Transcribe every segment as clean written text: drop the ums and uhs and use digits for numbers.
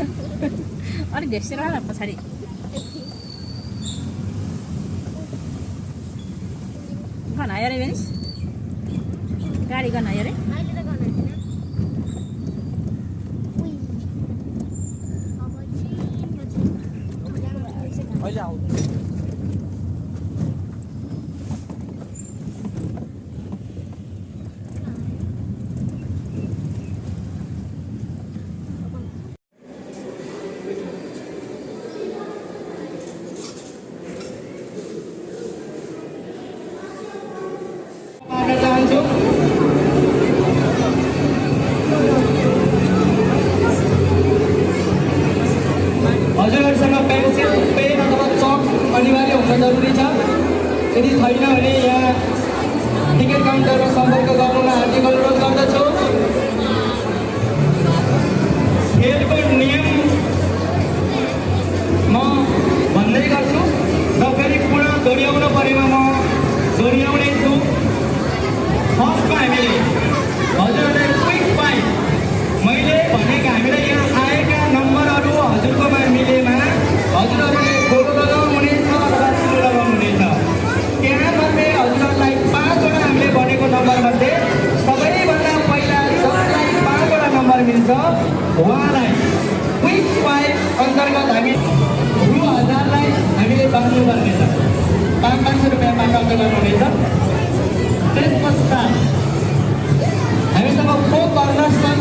अलिक ढेक्सेर होला पछाडि गन आयो अरे बेनिस गाडी गन आयो अरे अहिले आऊ हजुरहरूसँग पेन्सिल पेन अथवा चक अनिवार्य हुन जरुरी छ यदि छैन भने यहाँ टिकट काउन्टरमा सम्पर्क गर्नुलाई हार्दिक अनुरोध गर्दछु खेलको नियम म भन्दै गर्छु र फेरि पुनः दोहोऱ्याउनु परेमा म दोहोऱ्याउने छु फर्स्टमा हामीले हजुरहरूलाई क्विक पाइप मैले भनेको हामीलाई यहाँ आएका नम्बरहरू हजुरकोमा मिलेमा हजुरहरूले गोलो लगाउनुहुनेछ अथवा सिलो लगाउनुहुनेछ त्यहाँमध्ये हजुरहरूलाई 5 वटा हामीले भनेको नम्बरमध्ये सबैभन्दा पहिला जसलाई 5 वटा नम्बर मिल्छ उहाँलाई क्विक पाइप अन्तर्गत हामी रु 1000लाई हामीले बाँड्नु पर्नेछ 500 रुपियाँमा प्राप्त गर्नुहुनेछ त्यस पश्चात हामीसँग 4 कर्नर्स छन्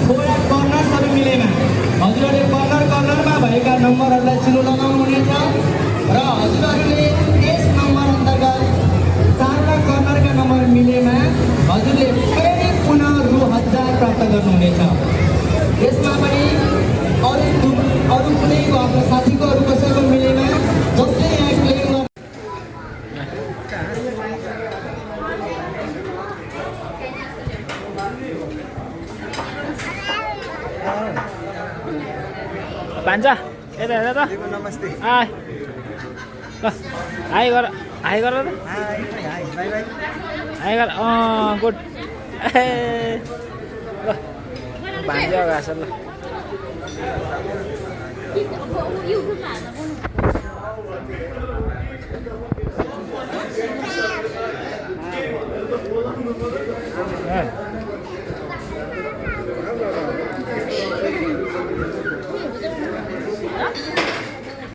4 कर्नर्सहरू मिलेमा हजुरहरूले कर्नरमा भएका नम्बरहरूलाई चिनो लगाउनुहुनेछ र हजुरहरूले यस नम्बर अन्तर्गत 4 कर्नरका नम्बर मिलेमा हजुरले फेरि पुनः रु 1000 प्राप्त गर्नुहुनेछ यसमा पनि अरू कुनै आफ्नो साथीको अरू कसैको मिलेमा जसले यहाँ क्लेम गर्नु पान्छ यता हेर त नमस्ते हाई ल हाई गर त हाई गर गुड ल भान्ज्यो घाँस ल